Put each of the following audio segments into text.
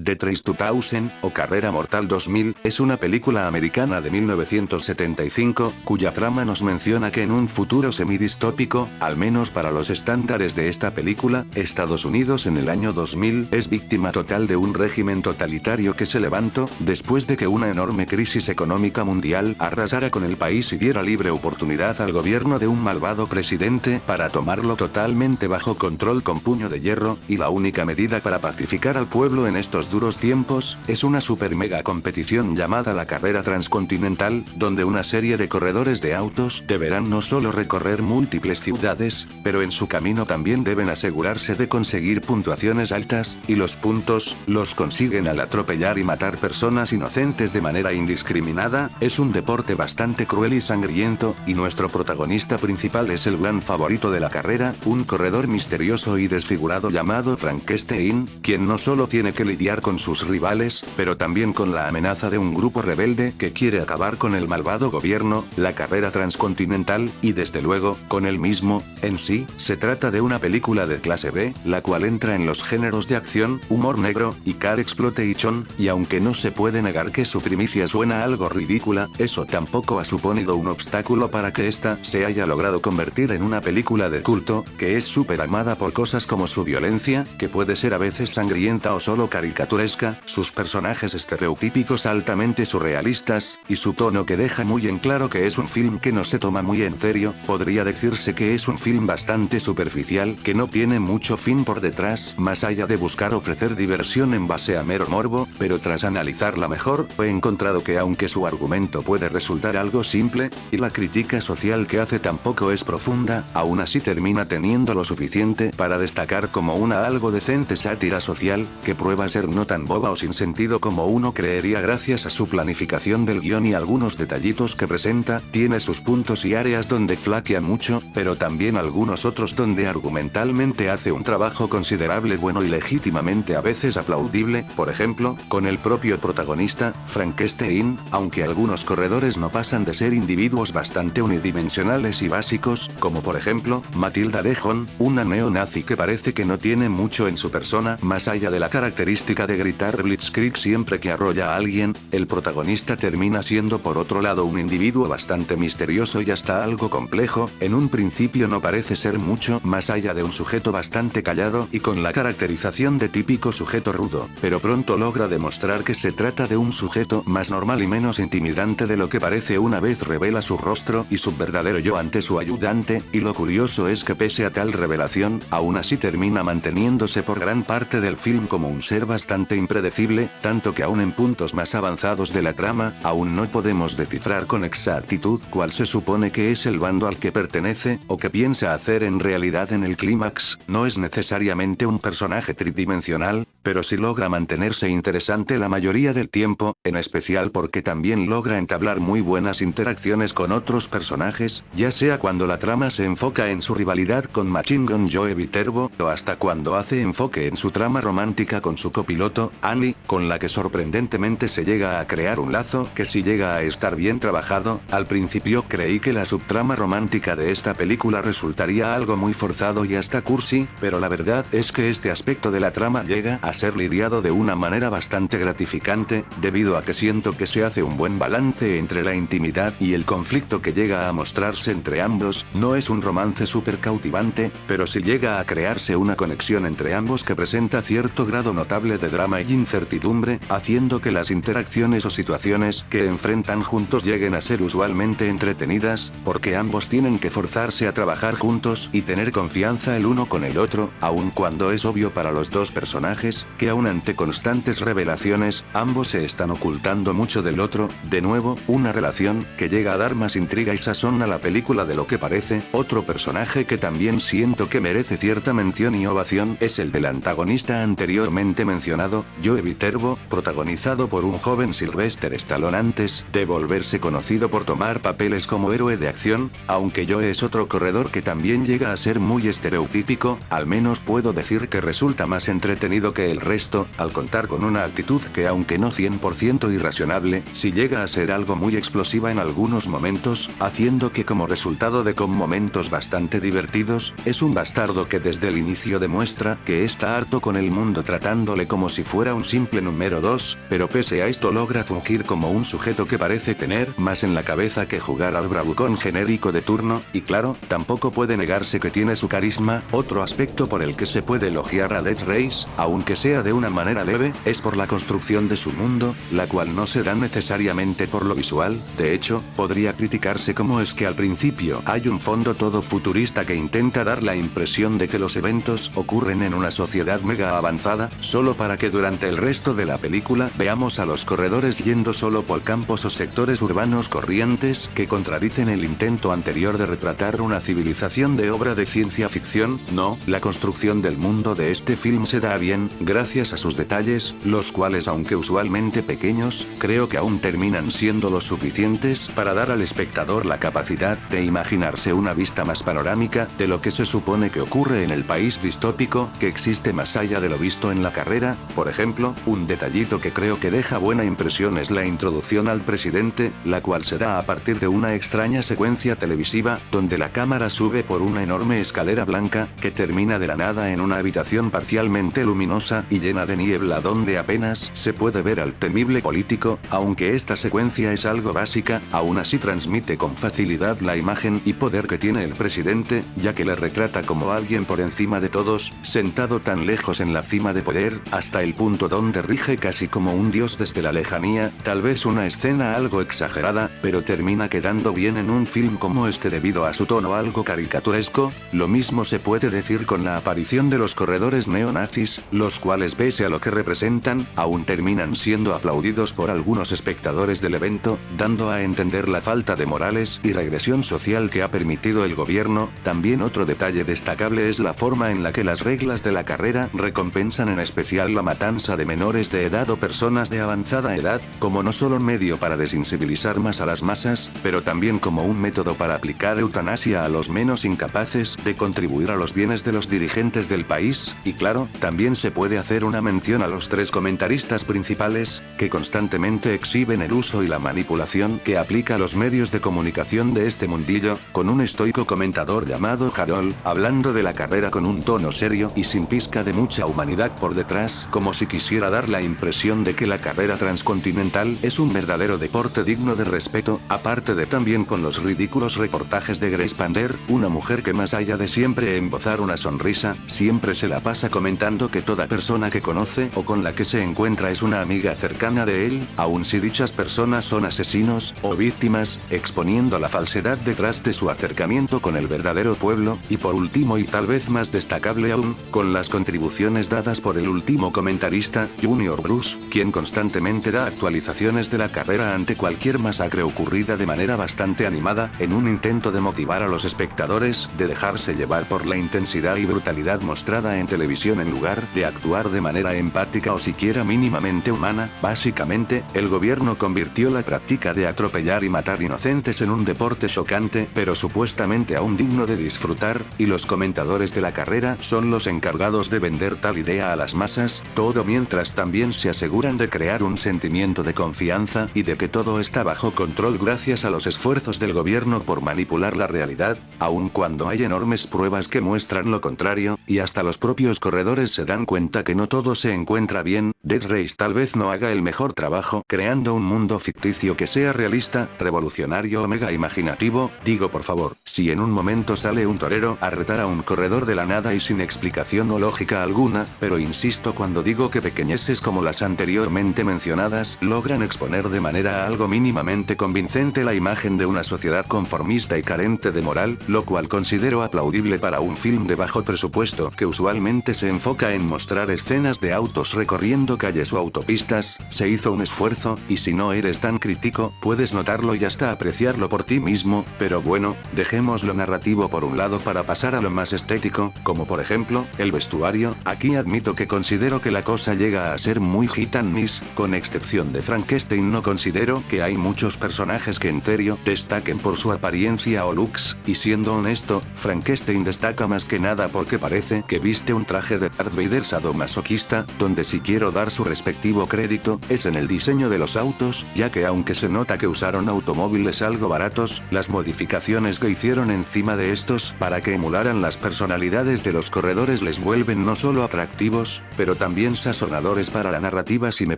Death Race 2000, o Carrera Mortal 2000, es una película americana de 1975, cuya trama nos menciona que en un futuro semidistópico, al menos para los estándares de esta película, Estados Unidos en el año 2000 es víctima total de un régimen totalitario que se levantó, después de que una enorme crisis económica mundial arrasara con el país y diera libre oportunidad al gobierno de un malvado presidente para tomarlo totalmente bajo control con puño de hierro, y la única medida para pacificar al pueblo en estos duros tiempos, es una super mega competición llamada la Carrera Transcontinental, donde una serie de corredores de autos deberán no solo recorrer múltiples ciudades, pero en su camino también deben asegurarse de conseguir puntuaciones altas, y los puntos, los consiguen al atropellar y matar personas inocentes de manera indiscriminada. Es un deporte bastante cruel y sangriento, y nuestro protagonista principal es el gran favorito de la carrera, un corredor misterioso y desfigurado llamado Frankenstein, quien no solo tiene que lidiar con sus rivales, pero también con la amenaza de un grupo rebelde que quiere acabar con el malvado gobierno, la carrera transcontinental, y desde luego, con él mismo. En sí, se trata de una película de clase B, la cual entra en los géneros de acción, humor negro, y car exploitation, y aunque no se puede negar que su primicia suena algo ridícula, eso tampoco ha suponido un obstáculo para que esta se haya logrado convertir en una película de culto, que es súper amada por cosas como su violencia, que puede ser a veces sangrienta o solo caricaturesca, sus personajes estereotípicos altamente surrealistas, y su tono que deja muy en claro que es un film que no se toma muy en serio. Podría decirse que es un film bastante superficial, que no tiene mucho fin por detrás, más allá de buscar ofrecer diversión en base a mero morbo, pero tras analizarla mejor, he encontrado que aunque su argumento puede resultar algo simple, y la crítica social que hace tampoco es profunda, aún así termina teniendo lo suficiente para destacar como una algo decente sátira social, que prueba ser no tan boba o sin sentido como uno creería gracias a su planificación del guión y algunos detallitos que presenta. Tiene sus puntos y áreas donde flaquea mucho, pero también algunos otros donde argumentalmente hace un trabajo considerable, bueno y legítimamente a veces aplaudible, por ejemplo, con el propio protagonista, Frankenstein, aunque algunos corredores no pasan de ser individuos bastante unidimensionales y básicos, como por ejemplo, Matilda Dejon, una neonazi que parece que no tiene mucho en su persona más allá de la característica de gritar Blitzkrieg siempre que arrolla a alguien. El protagonista termina siendo por otro lado un individuo bastante misterioso y hasta algo complejo. En un principio no parece ser mucho más allá de un sujeto bastante callado y con la caracterización de típico sujeto rudo, pero pronto logra demostrar que se trata de un sujeto más normal y menos intimidante de lo que parece una vez revela su rostro y su verdadero yo ante su ayudante, y lo curioso es que pese a tal revelación, aún así termina manteniéndose por gran parte del film como un ser bastante impredecible, tanto que aún en puntos más avanzados de la trama, aún no podemos descifrar con exactitud cuál se supone que es el bando al que pertenece, o qué piensa hacer en realidad en el clímax. No es necesariamente un personaje tridimensional, pero sí logra mantenerse interesante la mayoría del tiempo, en especial porque también logra entablar muy buenas interacciones con otros personajes, ya sea cuando la trama se enfoca en su rivalidad con Machine Gun Joe Viterbo, o hasta cuando hace enfoque en su trama romántica con su copiloto, Annie, con la que sorprendentemente se llega a crear un lazo que si llega a estar bien trabajado. Al principio creí que la subtrama romántica de esta película resultaría algo muy forzado y hasta cursi, pero la verdad es que este aspecto de la trama llega a ser lidiado de una manera bastante gratificante, debido a que siento que se hace un buen balance entre la intimidad y el conflicto que llega a mostrarse entre ambos. No es un romance súper cautivante, pero sí llega a crearse una conexión entre ambos que presenta cierto grado notable de drama y incertidumbre, haciendo que las interacciones o situaciones que enfrentan juntos lleguen a ser usualmente entretenidas, porque ambos tienen que forzarse a trabajar juntos y tener confianza el uno con el otro, aun cuando es obvio para los dos personajes, que aun ante constantes revelaciones, ambos se están ocultando mucho del otro. De nuevo, una relación que llega a dar más intriga y sazón a la película de lo que parece. Otro personaje que también siento que merece cierta mención y ovación es el del antagonista anteriormente mencionado, Joe Viterbo, protagonizado por un joven Sylvester Stallone antes de volverse conocido por tomar papeles como héroe de acción. Aunque Joe es otro corredor que también llega a ser muy estereotípico, al menos puedo decir que resulta más entretenido que que el resto, al contar con una actitud que aunque no 100% irracionable, sí llega a ser algo muy explosiva en algunos momentos, haciendo que como resultado de con momentos bastante divertidos, es un bastardo que desde el inicio demuestra que está harto con el mundo tratándole como si fuera un simple número 2, pero pese a esto logra fungir como un sujeto que parece tener más en la cabeza que jugar al bravucón genérico de turno, y claro, tampoco puede negarse que tiene su carisma. Otro aspecto por el que se puede elogiar a Death Race, aunque sea de una manera leve, es por la construcción de su mundo, la cual no se da necesariamente por lo visual. De hecho, podría criticarse cómo es que al principio hay un fondo todo futurista que intenta dar la impresión de que los eventos ocurren en una sociedad mega avanzada, solo para que durante el resto de la película veamos a los corredores yendo solo por campos o sectores urbanos corrientes que contradicen el intento anterior de retratar una civilización de obra de ciencia ficción. No, la construcción del mundo de este film se da bien, gracias a sus detalles, los cuales aunque usualmente pequeños, creo que aún terminan siendo lo suficientes para dar al espectador la capacidad de imaginarse una vista más panorámica de lo que se supone que ocurre en el país distópico que existe más allá de lo visto en la carrera. Por ejemplo, un detallito que creo que deja buena impresión es la introducción al presidente, la cual se da a partir de una extraña secuencia televisiva, donde la cámara sube por una enorme escalera blanca, que termina de la nada en una habitación parcialmente luminosa y llena de niebla donde apenas se puede ver al temible político. Aunque esta secuencia es algo básica, aún así transmite con facilidad la imagen y poder que tiene el presidente, ya que le retrata como alguien por encima de todos, sentado tan lejos en la cima de poder, hasta el punto donde rige casi como un dios desde la lejanía. Tal vez una escena algo exagerada, pero termina quedando bien en un film como este debido a su tono algo caricaturesco. Lo mismo se puede decir con la aparición de los corredores neonazis, los cuales pese a lo que representan, aún terminan siendo aplaudidos por algunos espectadores del evento, dando a entender la falta de morales y regresión social que ha permitido el gobierno. También otro detalle destacable es la forma en la que las reglas de la carrera recompensan en especial la matanza de menores de edad o personas de avanzada edad, como no solo un medio para desensibilizar más a las masas, pero también como un método para aplicar eutanasia a los menos incapaces de contribuir a los bienes de los dirigentes del país. Y claro, también se puede hacer una mención a los tres comentaristas principales, que constantemente exhiben el uso y la manipulación que aplica a los medios de comunicación de este mundillo, con un estoico comentador llamado Harold, hablando de la carrera con un tono serio y sin pizca de mucha humanidad por detrás, como si quisiera dar la impresión de que la carrera transcontinental es un verdadero deporte digno de respeto, aparte de también con los ridículos reportajes de Grace Pander, una mujer que más allá de siempre embozar una sonrisa, siempre se la pasa comentando que toda persona que conoce o con la que se encuentra es una amiga cercana de él, aun si dichas personas son asesinos o víctimas, exponiendo la falsedad detrás de su acercamiento con el verdadero pueblo. Y por último y tal vez más destacable aún, con las contribuciones dadas por el último comentarista, Junior Bruce, quien constantemente da actualizaciones de la carrera ante cualquier masacre ocurrida de manera bastante animada, en un intento de motivar a los espectadores, de dejarse llevar por la intensidad y brutalidad mostrada en televisión en lugar de actuar de manera empática o siquiera mínimamente humana. Básicamente, el gobierno convirtió la práctica de atropellar y matar inocentes en un deporte chocante, pero supuestamente aún digno de disfrutar, y los comentadores de la carrera son los encargados de vender tal idea a las masas, todo mientras también se aseguran de crear un sentimiento de confianza y de que todo está bajo control gracias a los esfuerzos del gobierno por manipular la realidad, aun cuando hay enormes pruebas que muestran lo contrario, y hasta los propios corredores se dan cuenta que no todo se encuentra bien. Death Race tal vez no haga el mejor trabajo creando un mundo ficticio que sea realista, revolucionario o mega imaginativo. Digo, por favor, si en un momento sale un torero a retar a un corredor de la nada y sin explicación o lógica alguna, pero insisto cuando digo que pequeñeces como las anteriormente mencionadas logran exponer de manera algo mínimamente convincente la imagen de una sociedad conformista y carente de moral, lo cual considero aplaudible para un film de bajo presupuesto que usualmente se enfoca en mostrar escenas de autos recorriendo calles o autopistas. Se hizo un esfuerzo, y si no eres tan crítico, puedes notarlo y hasta apreciarlo por ti mismo. Pero bueno, dejemos lo narrativo por un lado para pasar a lo más estético, como por ejemplo, el vestuario. Aquí admito que considero que la cosa llega a ser muy hit and miss, con excepción de Frankenstein no considero que hay muchos personajes que en serio destaquen por su apariencia o looks, y siendo honesto, Frankenstein destaca más que nada porque parece que viste un traje de Darth Vader sadomasoquista masoquista, donde si quiero dar su respectivo crédito, es en el diseño de los autos, ya que aunque se nota que usaron automóviles algo baratos, las modificaciones que hicieron encima de estos para que emularan las personalidades de los corredores les vuelven no solo atractivos, pero también sazonadores para la narrativa si me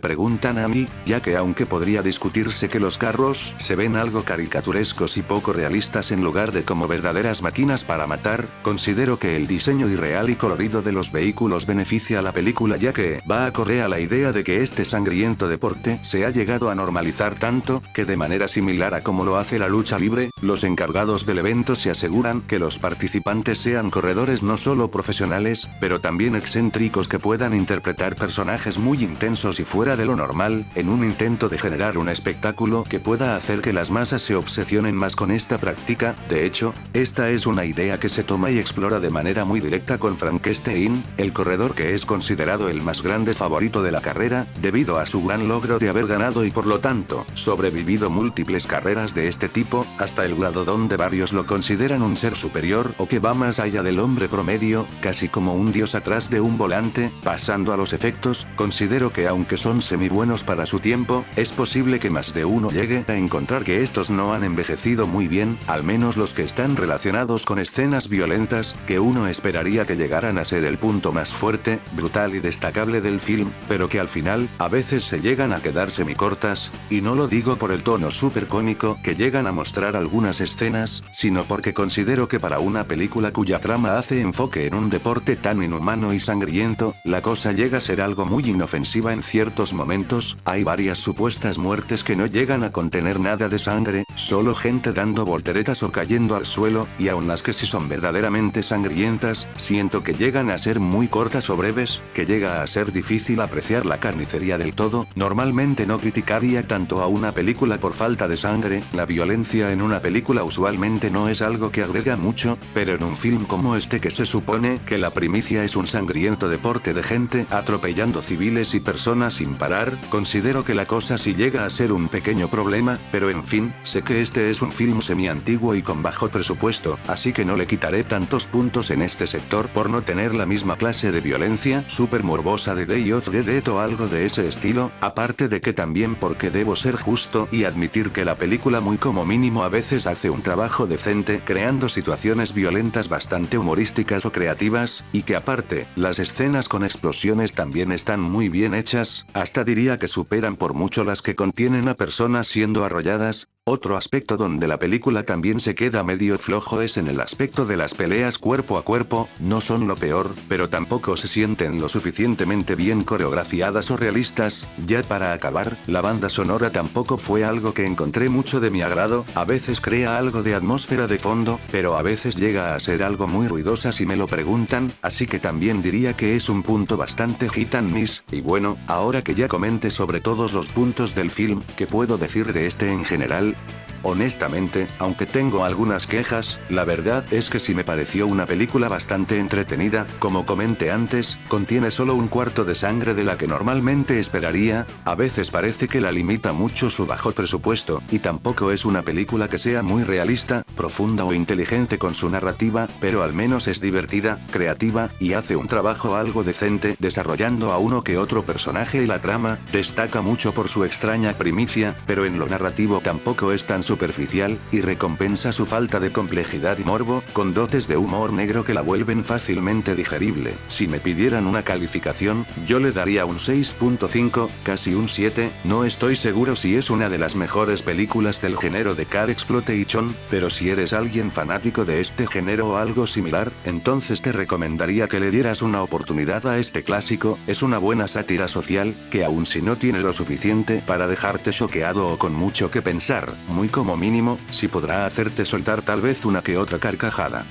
preguntan a mí, ya que aunque podría discutirse que los carros se ven algo caricaturescos y poco realistas en lugar de como verdaderas máquinas para matar, considero que el diseño irreal y colorido de los vehículos beneficia a la película ya que va acorde a la idea de que este sangriento deporte se ha llegado a normalizar tanto, que de manera similar a como lo hace la lucha libre, los encargados del evento se aseguran que los participantes sean corredores no solo profesionales, pero también excéntricos que puedan interpretar personajes muy intensos y fuera de lo normal, en un intento de generar un espectáculo que pueda hacer que las masas se obsesionen más con esta práctica. De hecho, esta es una idea que se toma y explora de manera muy directa con Frankenstein, el corredor que es considerado el más grande favorito de la carrera, debido a su gran logro de haber ganado y por lo tanto, sobrevivido múltiples carreras de este tipo, hasta el grado donde varios lo consideran un ser superior o que va más allá del hombre promedio, casi como un dios atrás de un volante. Pasando a los efectos, considero que aunque son semi-buenos para su tiempo, es posible que más de uno llegue a encontrar que estos no han envejecido muy bien, al menos los que están relacionados con escenas violentas, que uno esperaría que llegaran a ser el punto más fuerte, brutal y destacable del film, pero que al final, a veces se llegan a quedar semicortas, y no lo digo por el tono súper cómico que llegan a mostrar algunas escenas, sino porque considero que para una película cuya trama hace enfoque en un deporte tan inhumano y sangriento, la cosa llega a ser algo muy inofensiva en ciertos momentos. Hay varias supuestas muertes que no llegan a contener nada de sangre, solo gente dando volteretas o cayendo al suelo, y aun las que sí son verdaderamente sangrientas, siento que llegan a ser muy cortas o breves, que llega a ser difícil apreciar la carnicería del todo. Normalmente no criticaría tanto a una película por falta de sangre, la violencia en una película usualmente no es algo que agrega mucho, pero en un film como este que se supone que la primicia es un sangriento deporte de gente atropellando civiles y personas sin parar, considero que la cosa sí llega a ser un pequeño problema, pero en fin, sé que este es un film semi-antiguo y con bajo presupuesto, así que no le quitaré tantos puntos en este sector por no tener la misma clase de violencia super morbosa de Day of the Dead o algo de ese estilo, aparte de que también porque debo ser justo y admitir que la película muy como mínimo a veces hace un trabajo decente creando situaciones violentas bastante humorísticas o creativas, y que aparte, las escenas con explosiones también están muy bien hechas, hasta diría que superan por mucho las que contienen a personas siendo arrolladas. Otro aspecto donde la película también se queda medio flojo es en el aspecto de las peleas cuerpo a cuerpo, no son lo peor, pero tampoco se sienten lo suficientemente bien coreografiadas o realistas. Ya para acabar, la banda sonora tampoco fue algo que encontré mucho de mi agrado, a veces crea algo de atmósfera de fondo, pero a veces llega a ser algo muy ruidosa si me lo preguntan, así que también diría que es un punto bastante hit and miss. Y bueno, ahora que ya comente sobre todos los puntos del film, ¿qué puedo decir de este en general? Honestamente, aunque tengo algunas quejas, la verdad es que sí me pareció una película bastante entretenida. Como comenté antes, contiene solo un cuarto de sangre de la que normalmente esperaría, a veces parece que la limita mucho su bajo presupuesto, y tampoco es una película que sea muy realista, profunda o inteligente con su narrativa, pero al menos es divertida, creativa, y hace un trabajo algo decente desarrollando a uno que otro personaje, y la trama destaca mucho por su extraña primicia, pero en lo narrativo tampoco es tan superficial, y recompensa su falta de complejidad y morbo, con dotes de humor negro que la vuelven fácilmente digerible. Si me pidieran una calificación, yo le daría un 6.5, casi un 7, no estoy seguro si es una de las mejores películas del género de car exploitation, pero si eres alguien fanático de este género o algo similar, entonces te recomendaría que le dieras una oportunidad a este clásico. Es una buena sátira social, que aun si no tiene lo suficiente para dejarte choqueado o con mucho que pensar, muy como mínimo, sí podrá hacerte soltar tal vez una que otra carcajada.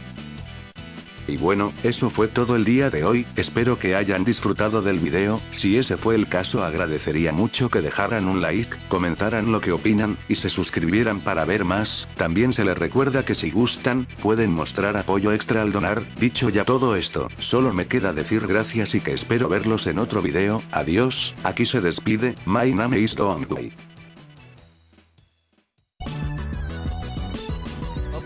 Y bueno, eso fue todo el día de hoy, espero que hayan disfrutado del video. Si ese fue el caso, agradecería mucho que dejaran un like, comentaran lo que opinan, y se suscribieran para ver más. También se les recuerda que si gustan, pueden mostrar apoyo extra al donar. Dicho ya todo esto, solo me queda decir gracias y que espero verlos en otro video. Adiós, aquí se despide, my name is Donkey.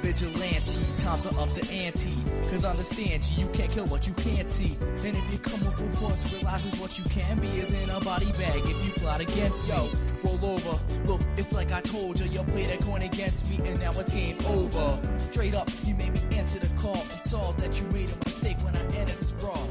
vigilante, time to up the ante. Cause understand you can't kill what you can't see. And if you come with full force, realizes what you can be is in a body bag if you plot against me. Yo, roll over, look, it's like I told you, you played that coin against me and now it's game over. Straight up, you made me answer the call and saw that you made a mistake when I entered this brawl.